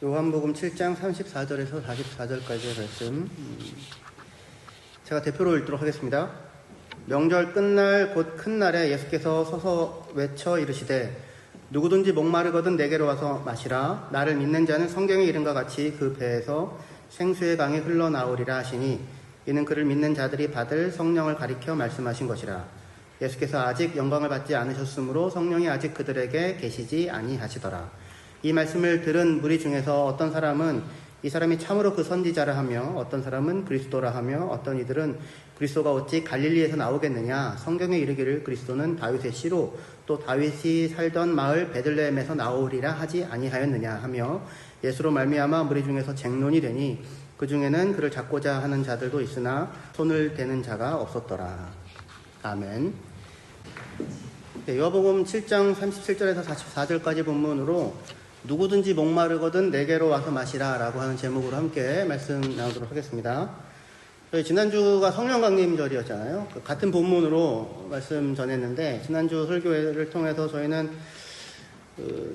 요한복음 7장 34절에서 44절까지의 말씀, 제가 대표로 읽도록 하겠습니다. 명절 끝날 곧 큰 날에 예수께서 서서 외쳐 이르시되 누구든지 목마르거든 내게로 와서 마시라. 나를 믿는 자는 성경에 이른과 같이 그 배에서 생수의 강이 흘러나오리라 하시니 이는 그를 믿는 자들이 받을 성령을 가리켜 말씀하신 것이라. 예수께서 아직 영광을 받지 않으셨으므로 성령이 아직 그들에게 계시지 아니하시더라. 이 말씀을 들은 무리 중에서 어떤 사람은 이 사람이 참으로 그 선지자라 하며 어떤 사람은 그리스도라 하며 어떤 이들은 그리스도가 어찌 갈릴리에서 나오겠느냐. 성경에 이르기를 그리스도는 다윗의 씨로 또 다윗이 살던 마을 베들레헴에서 나오리라 하지 아니하였느냐 하며 예수로 말미암아 무리 중에서 쟁론이 되니 그 중에는 그를 잡고자 하는 자들도 있으나 손을 대는 자가 없었더라. 아멘. 요한복음 7장 37절에서 44절까지 본문으로 누구든지 목마르거든 내게로 와서 마시라 라고 하는 제목으로 함께 말씀 나누도록 하겠습니다. 저희 지난주가 성령강림절이었잖아요. 같은 본문으로 말씀 전했는데 지난주 설교회를 통해서 저희는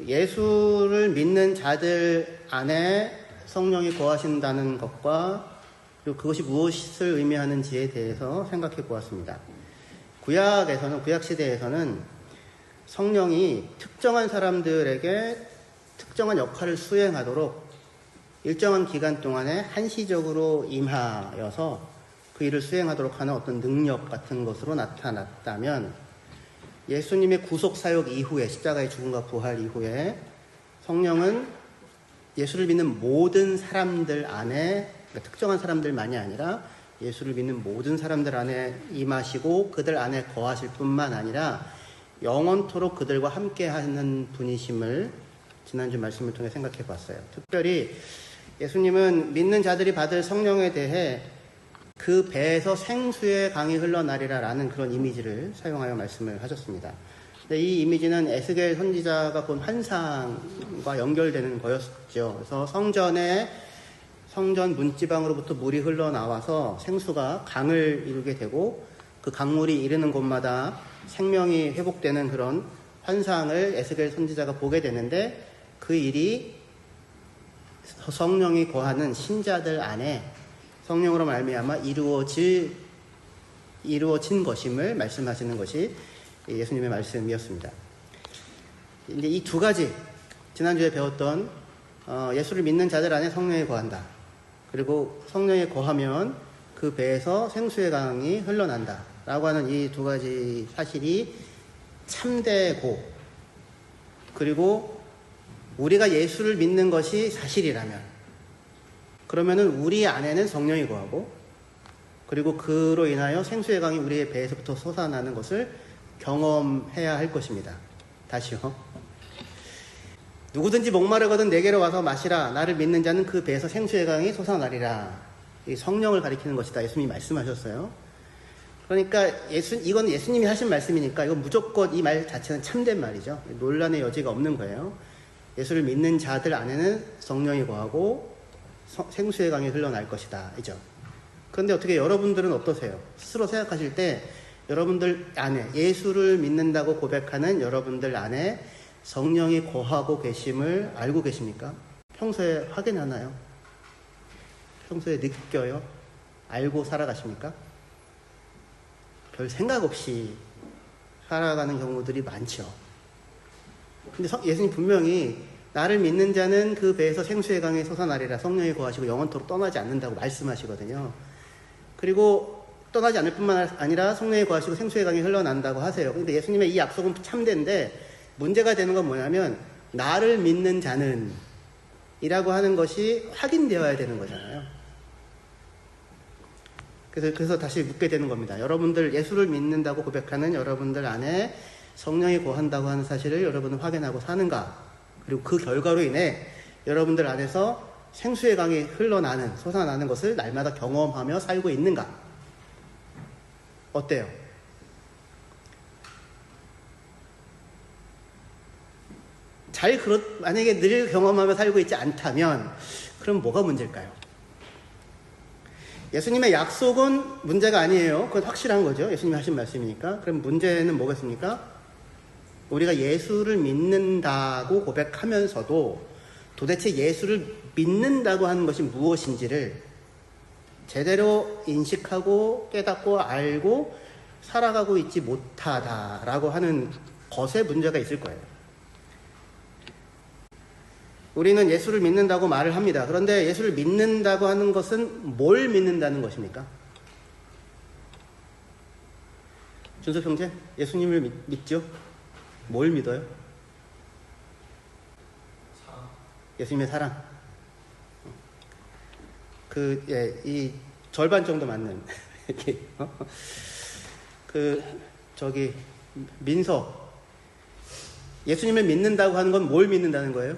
예수를 믿는 자들 안에 성령이 거하신다는 것과 그리고 그것이 무엇을 의미하는지에 대해서 생각해 보았습니다. 구약시대에서는 성령이 특정한 사람들에게 특정한 역할을 수행하도록 일정한 기간 동안에 한시적으로 임하여서 그 일을 수행하도록 하는 어떤 능력 같은 것으로 나타났다면 예수님의 구속사역 이후에 십자가의 죽음과 부활 이후에 성령은 예수를 믿는 모든 사람들 안에 그러니까 특정한 사람들만이 아니라 예수를 믿는 모든 사람들 안에 임하시고 그들 안에 거하실 뿐만 아니라 영원토록 그들과 함께하는 분이심을 지난주 말씀을 통해 생각해 봤어요. 특별히 예수님은 믿는 자들이 받을 성령에 대해 그 배에서 생수의 강이 흘러나리라 라는 그런 이미지를 사용하여 말씀을 하셨습니다. 근데 이 이미지는 에스겔 선지자가 본 환상과 연결되는 거였죠. 그래서 성전 문지방으로부터 물이 흘러나와서 생수가 강을 이루게 되고 그 강물이 이르는 곳마다 생명이 회복되는 그런 환상을 에스겔 선지자가 보게 되는데 그 일이 성령이 거하는 신자들 안에 성령으로 말미암아 이루어진 것임을 말씀하시는 것이 예수님의 말씀이었습니다. 이제 이 두 가지 지난주에 배웠던 예수를 믿는 자들 안에 성령이 거한다. 그리고 성령이 거하면 그 배에서 생수의 강이 흘러난다. 라고 하는 이 두 가지 사실이 참되고 그리고 우리가 예수를 믿는 것이 사실이라면 그러면은 우리 안에는 성령이 거하고 그리고 그로 인하여 생수의 강이 우리의 배에서부터 솟아나는 것을 경험해야 할 것입니다. 다시요. 누구든지 목마르거든 내게로 와서 마시라. 나를 믿는 자는 그 배에서 생수의 강이 솟아나리라. 이 성령을 가리키는 것이다. 예수님이 말씀하셨어요. 그러니까 이건 예수님이 하신 말씀이니까 이건 무조건 이 말 자체는 참된 말이죠. 논란의 여지가 없는 거예요. 예수를 믿는 자들 안에는 성령이 거하고 생수의 강이 흘러날 것이다. 이죠. 그런데 어떻게 여러분들은 어떠세요? 스스로 생각하실 때 여러분들 안에 예수를 믿는다고 고백하는 여러분들 안에 성령이 거하고 계심을 알고 계십니까? 평소에 확인하나요? 평소에 느껴요? 알고 살아가십니까? 별 생각 없이 살아가는 경우들이 많죠. 근데 예수님 분명히 나를 믿는 자는 그 배에서 생수의 강에 솟아나리라. 성령이 거하시고 영원토록 떠나지 않는다고 말씀하시거든요. 그리고 떠나지 않을 뿐만 아니라 성령이 거하시고 생수의 강이 흘러난다고 하세요. 근데 예수님의 이 약속은 참된데 문제가 되는 건 뭐냐면 나를 믿는 자는 이라고 하는 것이 확인되어야 되는 거잖아요. 그래서 다시 묻게 되는 겁니다. 여러분들 예수를 믿는다고 고백하는 여러분들 안에 성령이 거한다고 하는 사실을 여러분은 확인하고 사는가? 그리고 그 결과로 인해 여러분들 안에서 생수의 강이 흘러나는, 솟아나는 것을 날마다 경험하며 살고 있는가? 어때요? 만약에 늘 경험하며 살고 있지 않다면 그럼 뭐가 문제일까요? 예수님의 약속은 문제가 아니에요. 그건 확실한 거죠. 예수님이 하신 말씀이니까. 그럼 문제는 뭐겠습니까? 우리가 예수를 믿는다고 고백하면서도 도대체 예수를 믿는다고 하는 것이 무엇인지를 제대로 인식하고 깨닫고 알고 살아가고 있지 못하다라고 하는 것에 문제가 있을 거예요. 우리는 예수를 믿는다고 말을 합니다. 그런데 예수를 믿는다고 하는 것은 뭘 믿는다는 것입니까? 준석 형제, 예수님을 믿죠? 뭘 믿어요? 예수님의 사랑. 이 절반 정도 맞는. 민서. 예수님을 믿는다고 하는 건 뭘 믿는다는 거예요?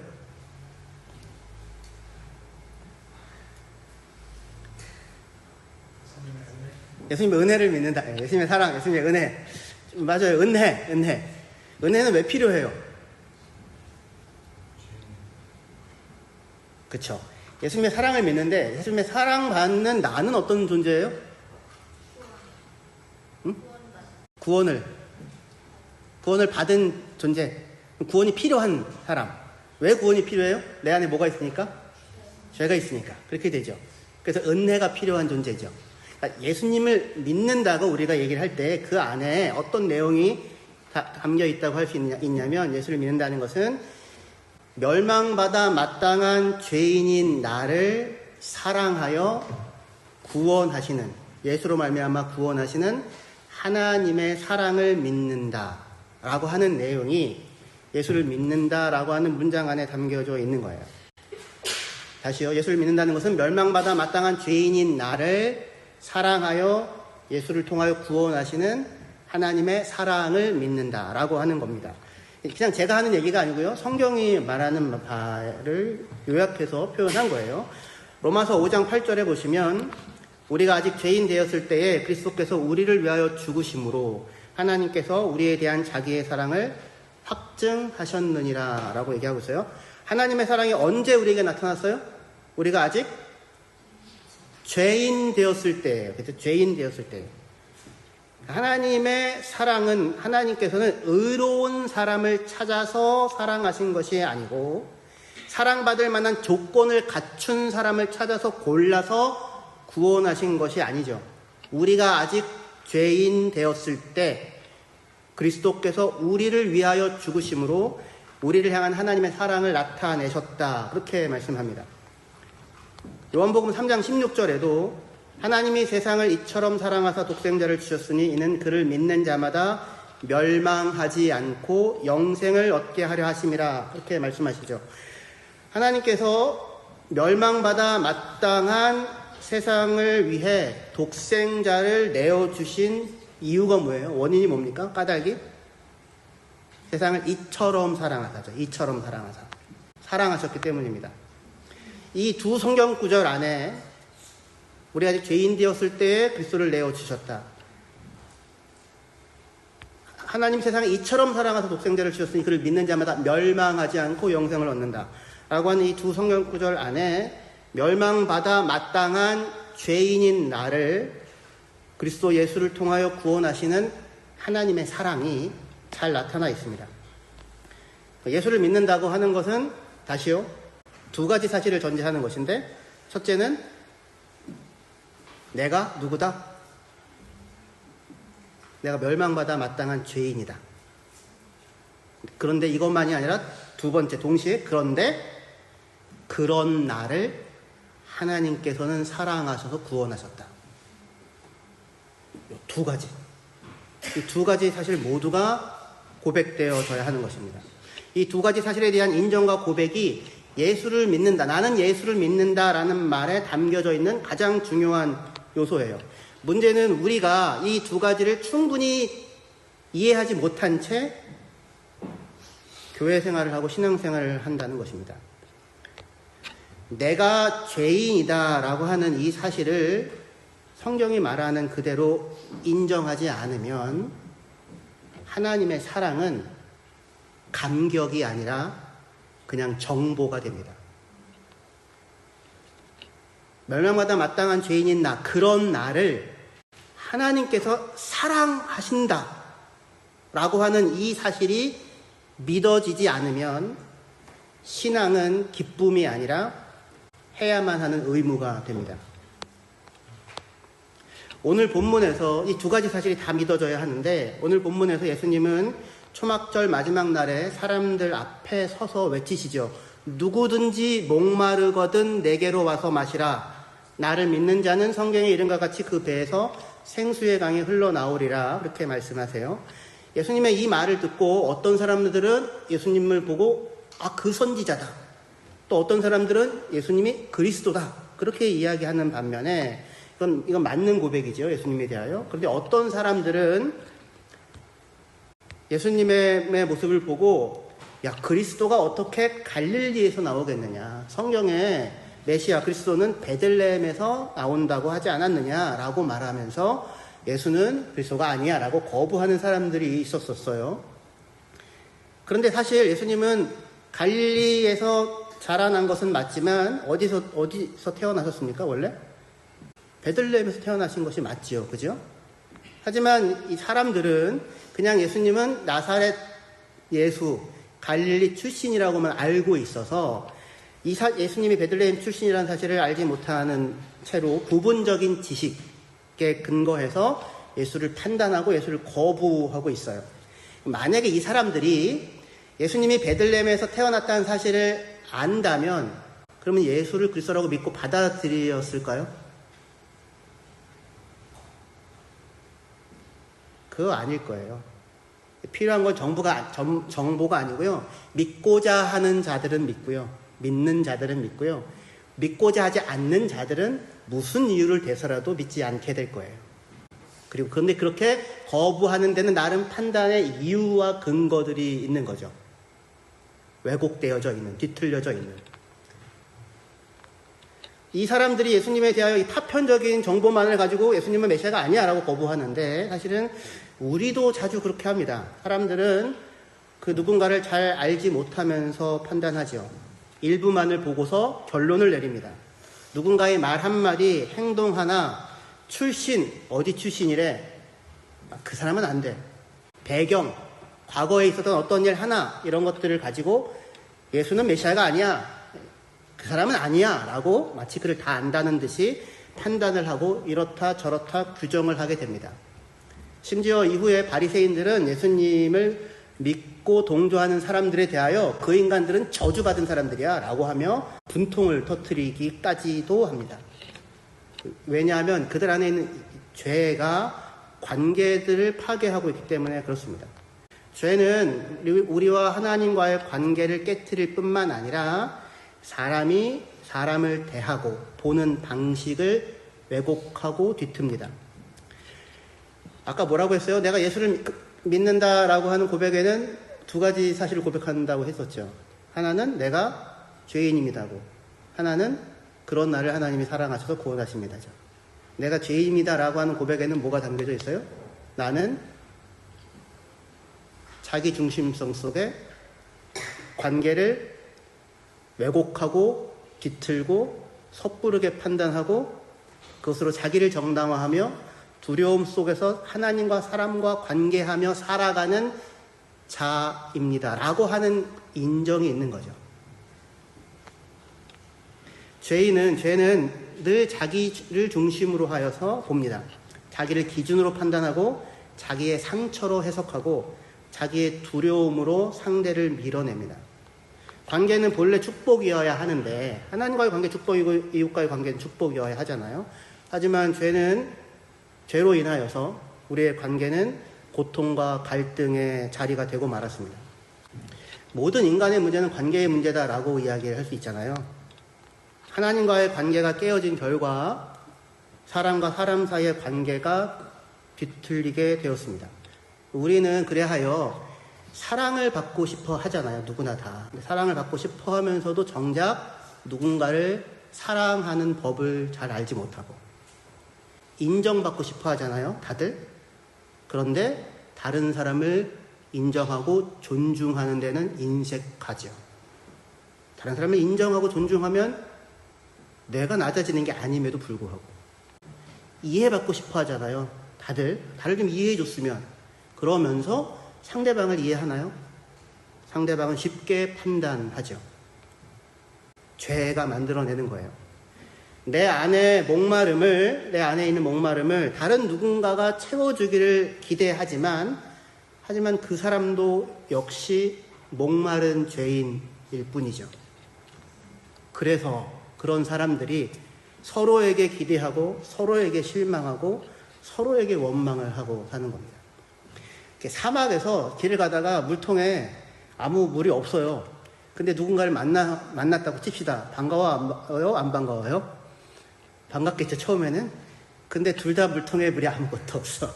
예수님의 은혜를 믿는다. 예수님의 사랑, 예수님의 은혜. 맞아요. 은혜. 은혜는 왜 필요해요? 그쵸. 예수님의 사랑을 믿는데 예수님의 사랑받는 나는 어떤 존재예요? 응? 구원을 받은 존재. 구원이 필요한 사람. 왜 구원이 필요해요? 내 안에 뭐가 있으니까? 죄가 있으니까. 그렇게 되죠. 그래서 은혜가 필요한 존재죠. 그러니까 예수님을 믿는다고 우리가 얘기를 할 때 그 안에 어떤 내용이 담겨 있다고 할 수 있냐면, 예수를 믿는다는 것은 멸망받아 마땅한 죄인인 나를 사랑하여 구원하시는, 예수로 말미암아 구원하시는 하나님의 사랑을 믿는다라고 하는 내용이 예수를 믿는다라고 하는 문장 안에 담겨져 있는 거예요. 다시요. 예수를 믿는다는 것은 멸망받아 마땅한 죄인인 나를 사랑하여 예수를 통하여 구원하시는 하나님의 사랑을 믿는다라고 하는 겁니다. 그냥 제가 하는 얘기가 아니고요. 성경이 말하는 바를 요약해서 표현한 거예요. 로마서 5장 8절에 보시면, 우리가 아직 죄인 되었을 때에 그리스도께서 우리를 위하여 죽으심으로 하나님께서 우리에 대한 자기의 사랑을 확증하셨느니라 라고 얘기하고 있어요. 하나님의 사랑이 언제 우리에게 나타났어요? 우리가 아직 죄인 되었을 때예요. 그래서 죄인 되었을 때. 하나님의 사랑은, 하나님께서는 의로운 사람을 찾아서 사랑하신 것이 아니고 사랑받을 만한 조건을 갖춘 사람을 찾아서 골라서 구원하신 것이 아니죠. 우리가 아직 죄인 되었을 때 그리스도께서 우리를 위하여 죽으심으로 우리를 향한 하나님의 사랑을 나타내셨다. 그렇게 말씀합니다. 요한복음 3장 16절에도 하나님이 세상을 이처럼 사랑하사 독생자를 주셨으니 이는 그를 믿는 자마다 멸망하지 않고 영생을 얻게 하려 하심이라. 그렇게 말씀하시죠. 하나님께서 멸망받아 마땅한 세상을 위해 독생자를 내어주신 이유가 뭐예요? 원인이 뭡니까? 까닭이? 세상을 이처럼 사랑하사죠. 이처럼 사랑하사. 사랑하셨기 때문입니다. 이 두 성경 구절 안에 우리 아직 죄인 되었을 때에 그리스도를 내어주셨다. 하나님 세상에 이처럼 사랑하사 독생자를 주셨으니 그를 믿는 자마다 멸망하지 않고 영생을 얻는다. 라고 하는 이 두 성경 구절 안에 멸망받아 마땅한 죄인인 나를 그리스도 예수를 통하여 구원하시는 하나님의 사랑이 잘 나타나 있습니다. 예수를 믿는다고 하는 것은, 다시요, 두 가지 사실을 전제하는 것인데, 첫째는 내가 누구다? 내가 멸망받아 마땅한 죄인이다. 그런데 이것만이 아니라 두 번째, 동시에, 그런데 그런 나를 하나님께서는 사랑하셔서 구원하셨다. 이 두 가지. 이 두 가지 사실 모두가 고백되어져야 하는 것입니다. 이 두 가지 사실에 대한 인정과 고백이 예수를 믿는다, 나는 예수를 믿는다라는 말에 담겨져 있는 가장 중요한 요소예요. 문제는 우리가 이 두 가지를 충분히 이해하지 못한 채 교회 생활을 하고 신앙 생활을 한다는 것입니다. 내가 죄인이다라고 하는 이 사실을 성경이 말하는 그대로 인정하지 않으면 하나님의 사랑은 감격이 아니라 그냥 정보가 됩니다. 멸망받아 마땅한 죄인인 나, 그런 나를 하나님께서 사랑하신다 라고 하는 이 사실이 믿어지지 않으면 신앙은 기쁨이 아니라 해야만 하는 의무가 됩니다. 오늘 본문에서 이 두 가지 사실이 다 믿어져야 하는데, 오늘 본문에서 예수님은 초막절 마지막 날에 사람들 앞에 서서 외치시죠. 누구든지 목마르거든 내게로 와서 마시라. 나를 믿는 자는 성경의 이름과 같이 그 배에서 생수의 강이 흘러나오리라. 그렇게 말씀하세요. 예수님의 이 말을 듣고 어떤 사람들은 예수님을 보고 그 선지자다. 또 어떤 사람들은 예수님이 그리스도다. 그렇게 이야기하는 반면에 이건 맞는 고백이죠. 예수님에 대하여. 그런데 어떤 사람들은 예수님의 모습을 보고 그리스도가 어떻게 갈릴리에서 나오겠느냐. 성경에 메시아 그리스도는 베들레헴에서 나온다고 하지 않았느냐라고 말하면서 예수는 그리스도가 아니야 라고 거부하는 사람들이 있었어요. 그런데 사실 예수님은 갈릴리에서 자라난 것은 맞지만 어디서 태어나셨습니까? 원래? 베들레헴에서 태어나신 것이 맞지요. 그죠? 하지만 이 사람들은 그냥 예수님은 나사렛 예수, 갈릴리 출신이라고만 알고 있어서 예수님이 베들레헴 출신이라는 사실을 알지 못하는 채로 부분적인 지식에 근거해서 예수를 판단하고 예수를 거부하고 있어요. 만약에 이 사람들이 예수님이 베들레헴에서 태어났다는 사실을 안다면 그러면 예수를 그리스도라고 믿고 받아들였을까요? 그거 아닐 거예요. 필요한 건 정보가 아니고요. 믿고자 하는 자들은 믿고요. 믿는 자들은 믿고요. 믿고자 하지 않는 자들은 무슨 이유를 대서라도 믿지 않게 될 거예요. 그런데 그렇게 거부하는 데는 나름 판단의 이유와 근거들이 있는 거죠. 왜곡되어져 있는, 뒤틀려져 있는. 이 사람들이 예수님에 대하여 이 파편적인 정보만을 가지고 예수님은 메시아가 아니야 라고 거부하는데, 사실은 우리도 자주 그렇게 합니다. 사람들은 그 누군가를 잘 알지 못하면서 판단하죠. 일부만을 보고서 결론을 내립니다. 누군가의 말 한마디, 행동 하나, 출신, 어디 출신이래? 그 사람은 안 돼. 배경, 과거에 있었던 어떤 일 하나, 이런 것들을 가지고 예수는 메시아가 아니야. 그 사람은 아니야. 라고 마치 그를 다 안다는 듯이 판단을 하고 이렇다 저렇다 규정을 하게 됩니다. 심지어 이후에 바리새인들은 예수님을 믿고 동조하는 사람들에 대하여 그 인간들은 저주받은 사람들이야 라고 하며 분통을 터뜨리기까지도 합니다. 왜냐하면 그들 안에 있는 죄가 관계들을 파괴하고 있기 때문에 그렇습니다. 죄는 우리와 하나님과의 관계를 깨트릴 뿐만 아니라 사람이 사람을 대하고 보는 방식을 왜곡하고 뒤틉니다. 아까 뭐라고 했어요? 내가 예수를 믿는다라고 하는 고백에는 두 가지 사실을 고백한다고 했었죠. 하나는 내가 죄인입니다고, 하나는 그런 나를 하나님이 사랑하셔서 구원하십니다죠. 내가 죄인입니다라고 하는 고백에는 뭐가 담겨져 있어요? 나는 자기 중심성 속에 관계를 왜곡하고 뒤틀고 섣부르게 판단하고 그것으로 자기를 정당화하며 두려움 속에서 하나님과 사람과 관계하며 살아가는 자입니다 라고 하는 인정이 있는 거죠. 죄는 늘 자기를 중심으로 하여서 봅니다. 자기를 기준으로 판단하고 자기의 상처로 해석하고 자기의 두려움으로 상대를 밀어냅니다. 관계는 본래 축복이어야 하는데 하나님과의 관계 축복이고 이웃과의 관계는 축복이어야 하잖아요. 하지만 죄는 죄로 인하여서 우리의 관계는 고통과 갈등의 자리가 되고 말았습니다. 모든 인간의 문제는 관계의 문제다라고 이야기를 할 수 있잖아요. 하나님과의 관계가 깨어진 결과 사람과 사람 사이의 관계가 뒤틀리게 되었습니다. 우리는 그래하여 사랑을 받고 싶어 하잖아요. 누구나 다. 사랑을 받고 싶어 하면서도 정작 누군가를 사랑하는 법을 잘 알지 못하고 인정받고 싶어 하잖아요. 다들. 그런데 다른 사람을 인정하고 존중하는 데는 인색하죠. 다른 사람을 인정하고 존중하면 내가 낮아지는 게 아님에도 불구하고 이해받고 싶어 하잖아요. 다들 좀 이해해 줬으면. 그러면서 상대방을 이해하나요? 상대방은 쉽게 판단하죠. 죄가 만들어내는 거예요. 내 안에 있는 목마름을 다른 누군가가 채워주기를 기대하지만 그 사람도 역시 목마른 죄인일 뿐이죠. 그래서 그런 사람들이 서로에게 기대하고 서로에게 실망하고 서로에게 원망을 하고 사는 겁니다. 사막에서 길을 가다가 물통에 아무 물이 없어요. 근데 누군가를 만났다고 칩시다. 반가워요? 안 반가워요? 반갑겠죠, 처음에는. 근데 둘 다 물통에 물이 아무것도 없어.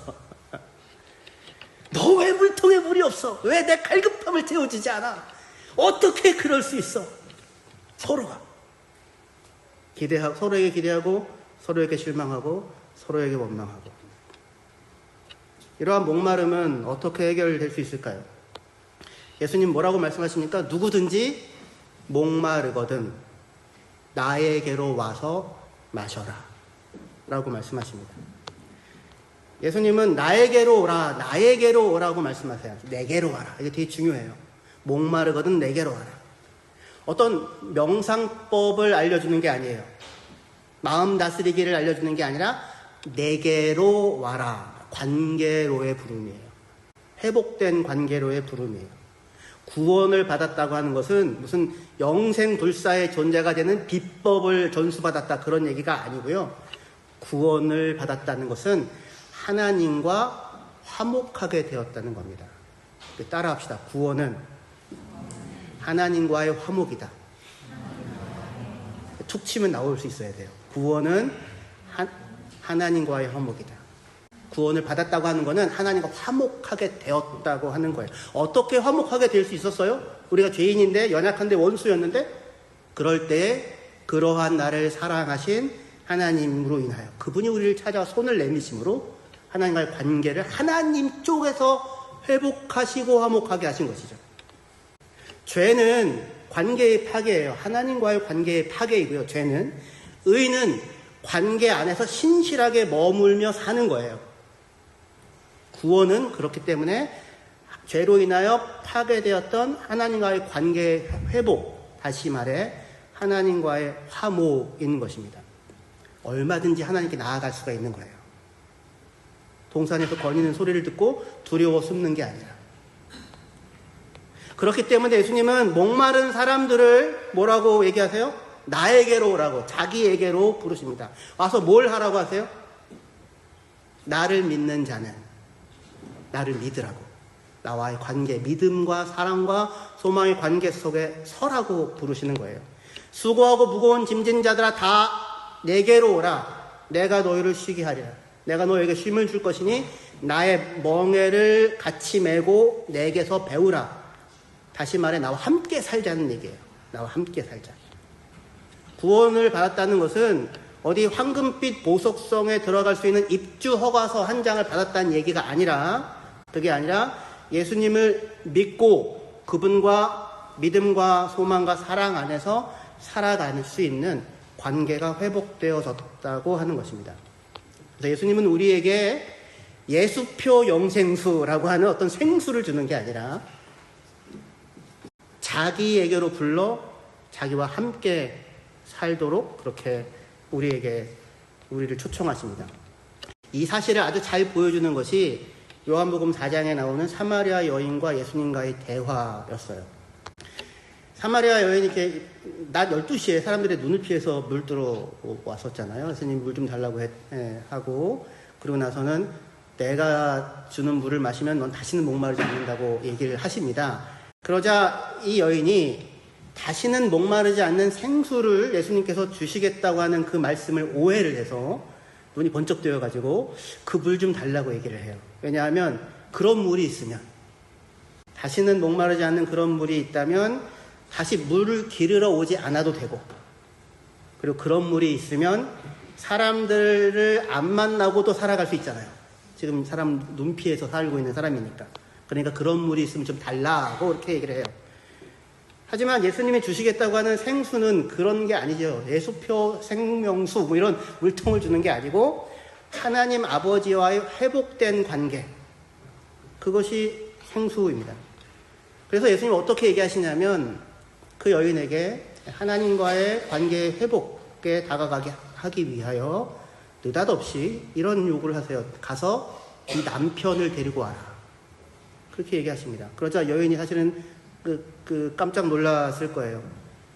너 왜 물통에 물이 없어? 왜 내 갈급함을 채워주지 않아? 어떻게 그럴 수 있어? 서로가 서로에게 기대하고 서로에게 실망하고 서로에게 원망하고. 이러한 목마름은 어떻게 해결될 수 있을까요? 예수님 뭐라고 말씀하십니까? 누구든지 목마르거든 나에게로 와서 마셔라 라고 말씀하십니다. 예수님은 나에게로 오라고 말씀하세요. 내게로 와라. 이게 되게 중요해요. 목마르거든 내게로 와라. 어떤 명상법을 알려주는 게 아니에요. 마음 다스리기를 알려주는 게 아니라 내게로 와라. 관계로의 부름이에요. 회복된 관계로의 부름이에요. 구원을 받았다고 하는 것은 무슨 영생불사의 존재가 되는 비법을 전수받았다 그런 얘기가 아니고요. 구원을 받았다는 것은 하나님과 화목하게 되었다는 겁니다. 따라합시다. 구원은 하나님과의 화목이다. 툭 치면 나올 수 있어야 돼요. 구원은 하나님과의 화목이다. 구원을 받았다고 하는 것은 하나님과 화목하게 되었다고 하는 거예요. 어떻게 화목하게 될 수 있었어요? 우리가 죄인인데 연약한데 원수였는데 그럴 때에 그러한 나를 사랑하신 하나님으로 인하여 그분이 우리를 찾아 손을 내미심으로 하나님과의 관계를 하나님 쪽에서 회복하시고 화목하게 하신 것이죠. 죄는 관계의 파괴예요. 하나님과의 관계의 파괴이고요. 죄는. 의는 관계 안에서 신실하게 머물며 사는 거예요. 구원은 그렇기 때문에 죄로 인하여 파괴되었던 하나님과의 관계의 회복, 다시 말해 하나님과의 화목인 것입니다. 얼마든지 하나님께 나아갈 수가 있는 거예요. 동산에서 거니는 소리를 듣고 두려워 숨는 게 아니라. 그렇기 때문에 예수님은 목마른 사람들을 뭐라고 얘기하세요? 나에게로 오라고, 자기에게로 부르십니다. 와서 뭘 하라고 하세요? 나를 믿는 자는 나를 믿으라고. 나와의 관계, 믿음과 사랑과 소망의 관계 속에 서라고 부르시는 거예요. 수고하고 무거운 짐진 자들아 다 내게로 오라. 내가 너희를 쉬게 하리라. 내가 너에게 쉼을 줄 것이니 나의 멍에를 같이 메고 내게서 배우라. 다시 말해 나와 함께 살자는 얘기예요. 나와 함께 살자. 구원을 받았다는 것은 어디 황금빛 보석성에 들어갈 수 있는 입주 허가서 한 장을 받았다는 얘기가 아니라, 그게 아니라 예수님을 믿고 그분과 믿음과 소망과 사랑 안에서 살아갈 수 있는 관계가 회복되어졌다고 하는 것입니다. 그래서 예수님은 우리에게 예수표 영생수라고 하는 어떤 생수를 주는 게 아니라 자기에게로 불러 자기와 함께 살도록 그렇게 우리를 초청하십니다. 이 사실을 아주 잘 보여주는 것이 요한복음 4장에 나오는 사마리아 여인과 예수님과의 대화였어요. 사마리아 여인이 이렇게 낮 12시에 사람들의 눈을 피해서 물 들어왔었잖아요. 예수님 물 좀 달라고 하고, 그러고 나서는 내가 주는 물을 마시면 넌 다시는 목마르지 않는다고 얘기를 하십니다. 그러자 이 여인이 다시는 목마르지 않는 생수를 예수님께서 주시겠다고 하는 그 말씀을 오해를 해서 눈이 번쩍 뜨여가지고 그 물 좀 달라고 얘기를 해요. 왜냐하면 그런 물이 있으면, 다시는 목마르지 않는 그런 물이 있다면 다시 물을 기르러 오지 않아도 되고, 그리고 그런 물이 있으면 사람들을 안 만나고도 살아갈 수 있잖아요. 지금 사람 눈 피해서 살고 있는 사람이니까. 그러니까 그런 물이 있으면 좀 달라고 이렇게 얘기를 해요. 하지만 예수님이 주시겠다고 하는 생수는 그런 게 아니죠. 예수표 생명수 뭐 이런 물통을 주는 게 아니고 하나님 아버지와의 회복된 관계, 그것이 생수입니다. 그래서 예수님이 어떻게 얘기하시냐면 그 여인에게 하나님과의 관계 회복에 다가가게 하기 위하여 느닷없이 이런 요구를 하세요. 가서 이 남편을 데리고 와라. 그렇게 얘기하십니다. 그러자 여인이 사실은 깜짝 놀랐을 거예요.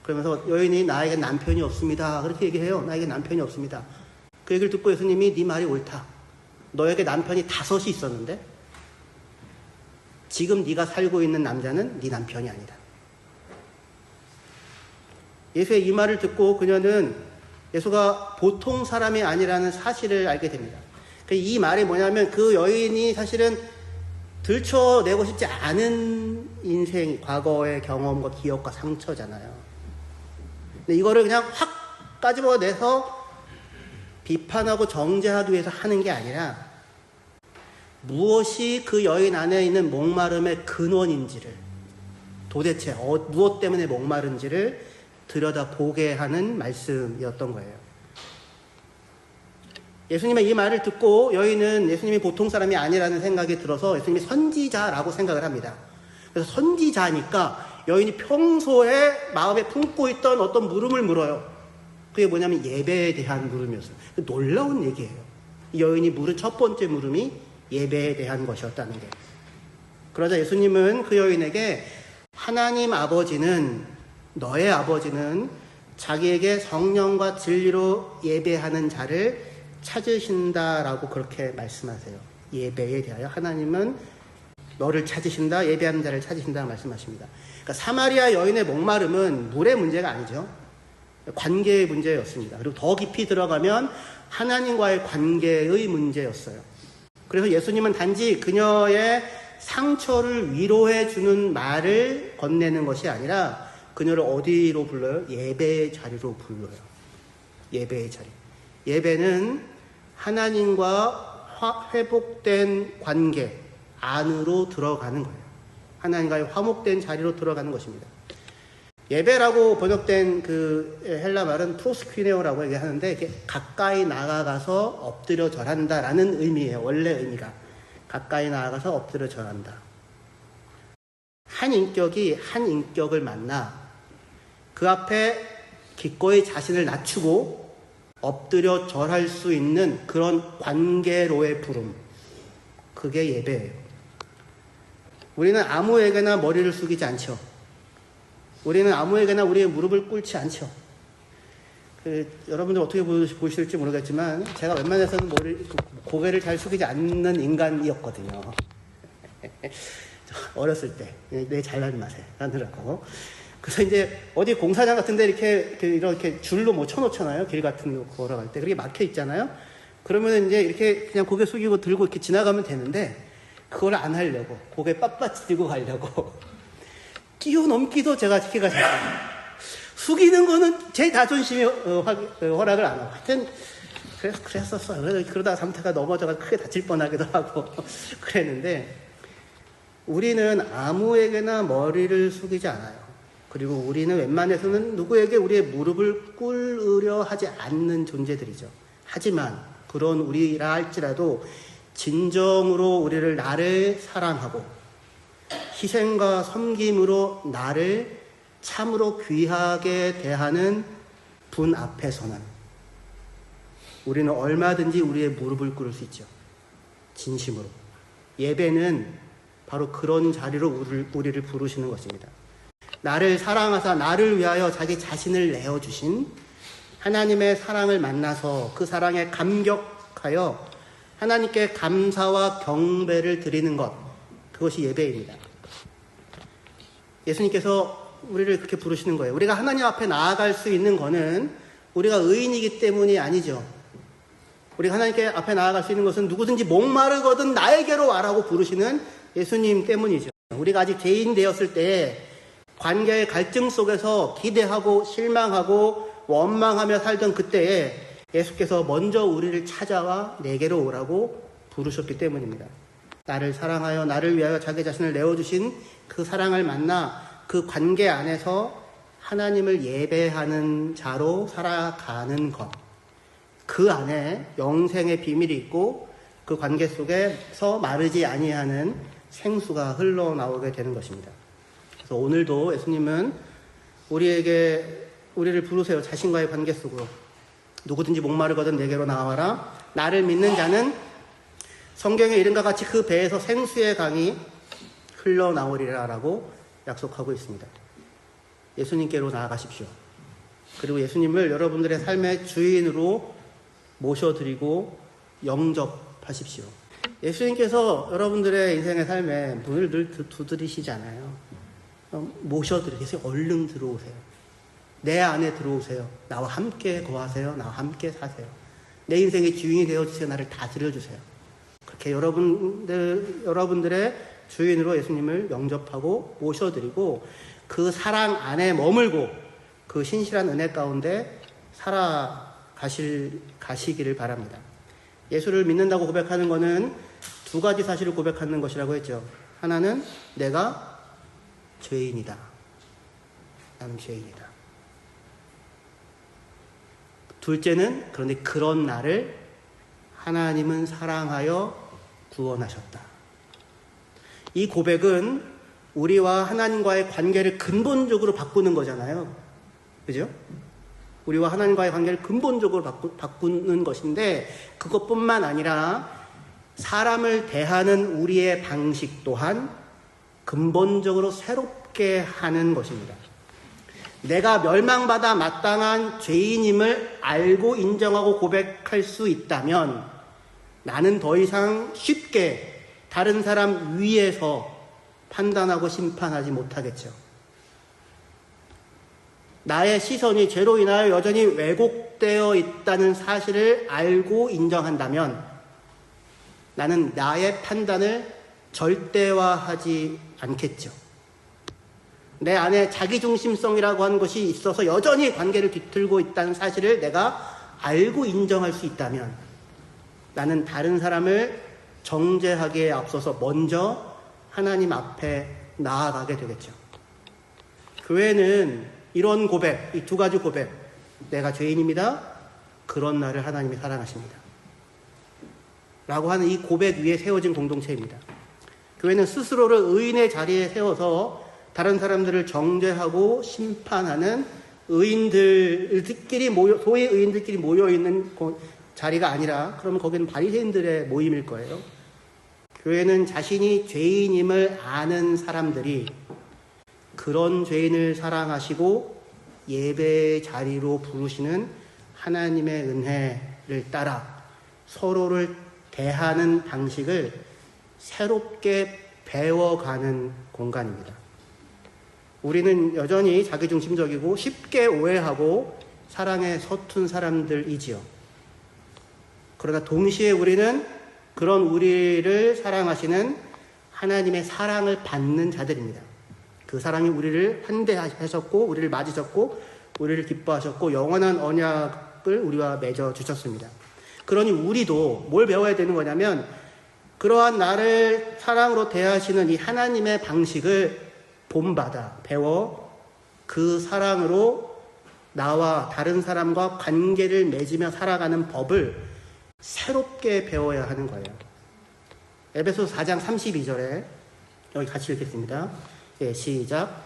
그러면서 여인이 나에게 남편이 없습니다. 그렇게 얘기해요. 나에게 남편이 없습니다. 그 얘기를 듣고 예수님이 네 말이 옳다. 너에게 남편이 5이 있었는데 지금 네가 살고 있는 남자는 네 남편이 아니다. 예수의 이 말을 듣고 그녀는 예수가 보통 사람이 아니라는 사실을 알게 됩니다. 이 말이 뭐냐면 그 여인이 사실은 들춰내고 싶지 않은 인생, 과거의 경험과 기억과 상처잖아요. 근데 이거를 그냥 확 까집어내서 비판하고 정죄하기 위해서 하는 게 아니라 무엇이 그 여인 안에 있는 목마름의 근원인지를 도대체 무엇 때문에 목마른지를 들여다보게 하는 말씀이었던 거예요. 예수님의 이 말을 듣고 여인은 예수님이 보통 사람이 아니라는 생각이 들어서 예수님이 선지자라고 생각을 합니다. 그래서 선지자니까 여인이 평소에 마음에 품고 있던 어떤 물음을 물어요. 그게 뭐냐면 예배에 대한 물음이었어요. 놀라운 얘기예요. 이 여인이 물은 첫 번째 물음이 예배에 대한 것이었다는 게. 그러자 예수님은 그 여인에게 하나님 아버지는, 너의 아버지는 자기에게 성령과 진리로 예배하는 자를 찾으신다라고 그렇게 말씀하세요. 예배에 대하여 하나님은 너를 찾으신다, 예배하는 자를 찾으신다 말씀하십니다. 그러니까 사마리아 여인의 목마름은 물의 문제가 아니죠. 관계의 문제였습니다. 그리고 더 깊이 들어가면 하나님과의 관계의 문제였어요. 그래서 예수님은 단지 그녀의 상처를 위로해 주는 말을 건네는 것이 아니라 그녀를 어디로 불러요? 예배의 자리로 불러요. 예배의 자리. 예배는 하나님과 회복된 관계 안으로 들어가는 거예요. 하나님과의 화목된 자리로 들어가는 것입니다. 예배라고 번역된 그 헬라 말은 프로스퀴네오라고 얘기하는데 이렇게 가까이 나아가서 엎드려 절한다라는 의미예요. 원래 의미가 가까이 나아가서 엎드려 절한다. 한 인격이 한 인격을 만나 그 앞에 기꺼이 자신을 낮추고 엎드려 절할 수 있는 그런 관계로의 부름, 그게 예배예요. 우리는 아무에게나 머리를 숙이지 않죠. 우리는 아무에게나 우리의 무릎을 꿇지 않죠. 여러분들 어떻게 보실지 모르겠지만 제가 웬만해서는 고개를 잘 숙이지 않는 인간이었거든요. 어렸을 때 내 잘난 맛에 하느라고. 그래서 이제 어디 공사장 같은데 이렇게 줄로 뭐 쳐놓잖아요. 길 같은 거 걸어갈 때 그게 막혀 있잖아요. 그러면 이제 이렇게 그냥 고개 숙이고 들고 이렇게 지나가면 되는데 그걸 안 하려고 고개 빳빳이 들고 가려고 뛰어넘기도 제가 키가 작아요. 숙이는 거는 제 자존심이 허락을 안 하고 하여튼 그랬었어요. 그러다가 잠타가 넘어져서 크게 다칠 뻔하기도 하고 그랬는데 우리는 아무에게나 머리를 숙이지 않아요. 그리고 우리는 웬만해서는 누구에게 우리의 무릎을 꿇으려 하지 않는 존재들이죠. 하지만 그런 우리라 할지라도 진정으로 나를 사랑하고 희생과 섬김으로 나를 참으로 귀하게 대하는 분 앞에서는 우리는 얼마든지 우리의 무릎을 꿇을 수 있죠. 진심으로. 예배는 바로 그런 자리로 우리를 부르시는 것입니다. 나를 사랑하사 나를 위하여 자기 자신을 내어주신 하나님의 사랑을 만나서 그 사랑에 감격하여 하나님께 감사와 경배를 드리는 것, 그것이 예배입니다. 예수님께서 우리를 그렇게 부르시는 거예요. 우리가 하나님 앞에 나아갈 수 있는 것은 우리가 의인이기 때문이 아니죠. 우리가 하나님께 앞에 나아갈 수 있는 것은 누구든지 목마르거든 나에게로 와라고 부르시는 예수님 때문이죠. 우리가 아직 죄인 되었을 때 관계의 갈증 속에서 기대하고 실망하고 원망하며 살던 그때에 예수께서 먼저 우리를 찾아와 내게로 오라고 부르셨기 때문입니다. 나를 사랑하여 나를 위하여 자기 자신을 내어주신 그 사랑을 만나 그 관계 안에서 하나님을 예배하는 자로 살아가는 것. 그 안에 영생의 비밀이 있고 그 관계 속에서 마르지 아니하는 생수가 흘러나오게 되는 것입니다. 그래서 오늘도 예수님은 우리에게 우리를 부르세요. 자신과의 관계 속으로. 누구든지 목마르거든 내게로 나와라. 나를 믿는 자는 성경의 이름과 같이 그 배에서 생수의 강이 흘러나오리라 라고 약속하고 있습니다. 예수님께로 나아가십시오. 그리고 예수님을 여러분들의 삶의 주인으로 모셔드리고 영접하십시오. 예수님께서 여러분들의 인생의 삶에 문을 늘 두드리시잖아요. 모셔드리세요. 얼른 들어오세요. 내 안에 들어오세요. 나와 함께 거하세요. 나와 함께 사세요. 내 인생의 주인이 되어주세요. 나를 다스려주세요. 그렇게 여러분들의 주인으로 예수님을 영접하고 모셔드리고 그 사랑 안에 머물고 그 신실한 은혜 가운데 가시기를 바랍니다. 예수를 믿는다고 고백하는 것은 두 가지 사실을 고백하는 것이라고 했죠. 하나는 내가 죄인이다. 나는 죄인이다. 둘째는 그런데 그런 나를 하나님은 사랑하여 구원하셨다. 이 고백은 우리와 하나님과의 관계를 근본적으로 바꾸는 거잖아요. 그죠? 우리와 하나님과의 관계를 근본적으로 바꾸는 것인데 그것뿐만 아니라 사람을 대하는 우리의 방식 또한 근본적으로 새롭게 하는 것입니다. 내가 멸망받아 마땅한 죄인임을 알고 인정하고 고백할 수 있다면 나는 더 이상 쉽게 다른 사람 위에서 판단하고 심판하지 못하겠죠. 나의 시선이 죄로 인하여 여전히 왜곡되어 있다는 사실을 알고 인정한다면 나는 나의 판단을 절대화하지 않겠죠. 내 안에 자기중심성이라고 하는 것이 있어서 여전히 관계를 뒤틀고 있다는 사실을 내가 알고 인정할 수 있다면 나는 다른 사람을 정죄하기에 앞서서 먼저 하나님 앞에 나아가게 되겠죠. 교회는 이런 고백, 이 두 가지 고백, 내가 죄인입니다. 그런 나를 하나님이 사랑하십니다. 라고 하는 이 고백 위에 세워진 공동체입니다. 교회는 스스로를 의인의 자리에 세워서 다른 사람들을 정죄하고 심판하는 소위 의인들끼리 모여있는 자리가 아니라 그러면 거기는 바리새인들의 모임일 거예요. 교회는 자신이 죄인임을 아는 사람들이 그런 죄인을 사랑하시고 예배의 자리로 부르시는 하나님의 은혜를 따라 서로를 대하는 방식을 새롭게 배워가는 공간입니다. 우리는 여전히 자기중심적이고 쉽게 오해하고 사랑에 서툰 사람들이지요. 그러나 동시에 우리는 그런 우리를 사랑하시는 하나님의 사랑을 받는 자들입니다. 그 사랑이 우리를 환대하셨고 우리를 맞으셨고 우리를 기뻐하셨고 영원한 언약을 우리와 맺어 주셨습니다. 그러니 우리도 뭘 배워야 되는 거냐면 그러한 나를 사랑으로 대하시는 이 하나님의 방식을 본받아 배워 그 사랑으로 나와 다른 사람과 관계를 맺으며 살아가는 법을 새롭게 배워야 하는 거예요. 에베소서 4장 32절에 여기 같이 읽겠습니다. 예, 시작.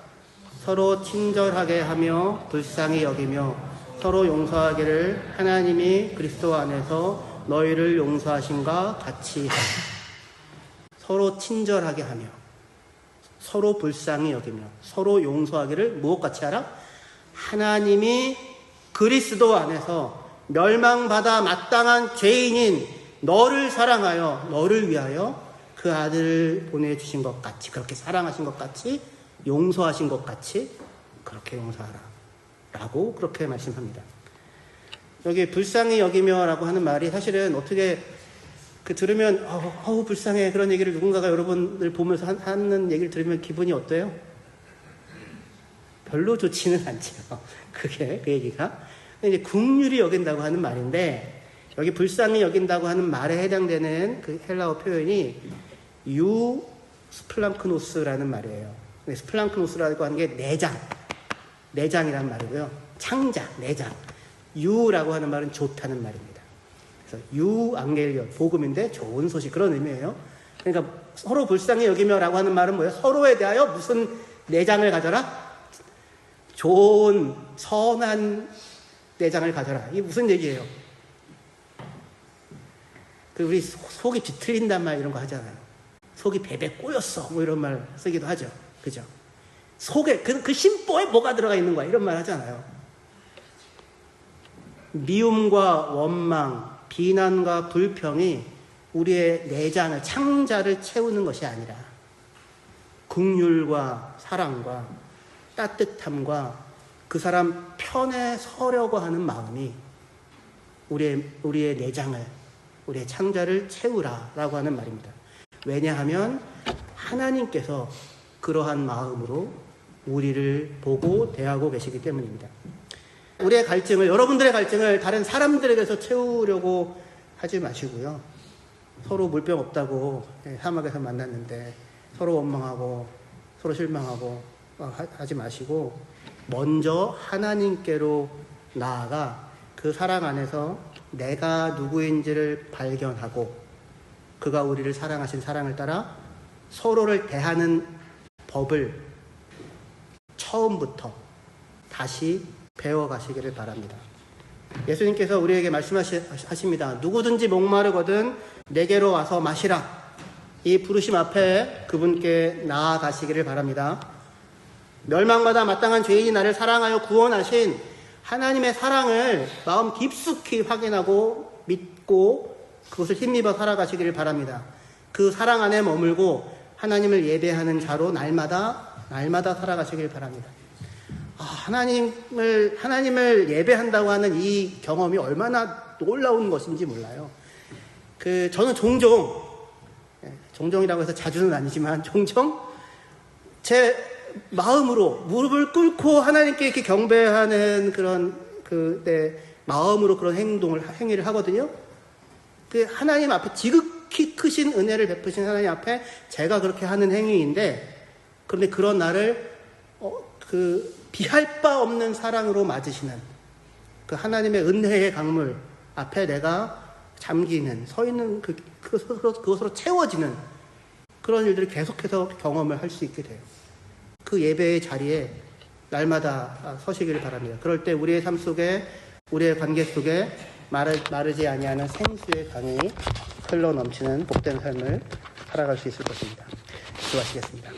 서로 친절하게 하며 불쌍히 여기며 서로 용서하기를 하나님이 그리스도 안에서 너희를 용서하신과 같이 하라. 서로 친절하게 하며 서로 불쌍히 여기며 서로 용서하기를 무엇같이 하라? 하나님이 그리스도 안에서 멸망받아 마땅한 죄인인 너를 사랑하여 너를 위하여 그 아들을 보내주신 것 같이 그렇게 사랑하신 것 같이 용서하신 것 같이 그렇게 용서하라 라고 그렇게 말씀합니다. 여기 불쌍히 여기며 라고 하는 말이 사실은 어떻게 들으면 불쌍해 그런 얘기를 누군가가 여러분을 보면서 하는 얘기를 들으면 기분이 어때요? 별로 좋지는 않죠. 그 얘기가. 근데 이제 긍휼히 여긴다고 하는 말인데 여기 불쌍히 여긴다고 하는 말에 해당되는 그 헬라어 표현이 스플랑크노스라는 말이에요. 스플랑크노스라고 하는 게 내장이라는 말이고요. 창작, 내장. 유라고 하는 말은 좋다는 말입니다. 그래서 유앙겔리온, 복음인데 좋은 소식 그런 의미예요. 그러니까 서로 불쌍히 여기며라고 하는 말은 뭐예요? 서로에 대하여 무슨 내장을 가져라? 좋은 선한 내장을 가져라. 이게 무슨 얘기예요? 그 우리 속이 비틀린단 말 이런 거 하잖아요. 속이 베베 꼬였어. 뭐 이런 말 쓰기도 하죠. 그죠? 속에 그 심보에 뭐가 들어가 있는 거야. 이런 말 하잖아요. 미움과 원망, 비난과 불평이 우리의 내장을, 창자를 채우는 것이 아니라 긍휼과 사랑과 따뜻함과 그 사람 편에 서려고 하는 마음이 우리의 내장을, 우리의 창자를 채우라라고 하는 말입니다. 왜냐하면 하나님께서 그러한 마음으로 우리를 보고 대하고 계시기 때문입니다. 우리의 갈증을, 여러분들의 갈증을 다른 사람들에게서 채우려고 하지 마시고요. 서로 물병 없다고 사막에서 만났는데 서로 원망하고 서로 실망하고 하지 마시고 먼저 하나님께로 나아가 그 사랑 안에서 내가 누구인지를 발견하고 그가 우리를 사랑하신 사랑을 따라 서로를 대하는 법을 처음부터 다시 배워가시기를 바랍니다. 예수님께서 우리에게 말씀하십니다. 누구든지 목마르거든 내게로 와서 마시라. 이 부르심 앞에 그분께 나아가시기를 바랍니다. 멸망받아 마땅한 죄인이 나를 사랑하여 구원하신 하나님의 사랑을 마음 깊숙이 확인하고 믿고 그것을 힘입어 살아가시기를 바랍니다. 그 사랑 안에 머물고 하나님을 예배하는 자로 날마다 살아가시기를 바랍니다. 하나님을 예배한다고 하는 이 경험이 얼마나 놀라운 것인지 몰라요. 저는 종종이라고 해서 자주는 아니지만 종종 제 마음으로 무릎을 꿇고 하나님께 이렇게 경배하는 내 마음으로 그런 행위를 하거든요. 하나님 앞에 지극히 크신 은혜를 베푸신 하나님 앞에 제가 그렇게 하는 행위인데, 그런데 그런 나를 비할 바 없는 사랑으로 맞으시는 그 하나님의 은혜의 강물 앞에 내가 잠기는, 서 있는 그것으로 채워지는 그런 일들을 계속해서 경험을 할 수 있게 돼요. 그 예배의 자리에 날마다 서시기를 바랍니다. 그럴 때 우리의 삶 속에, 우리의 관계 속에 마르지 아니하는 생수의 강이 흘러 넘치는 복된 삶을 살아갈 수 있을 것입니다. 기도하시겠습니다.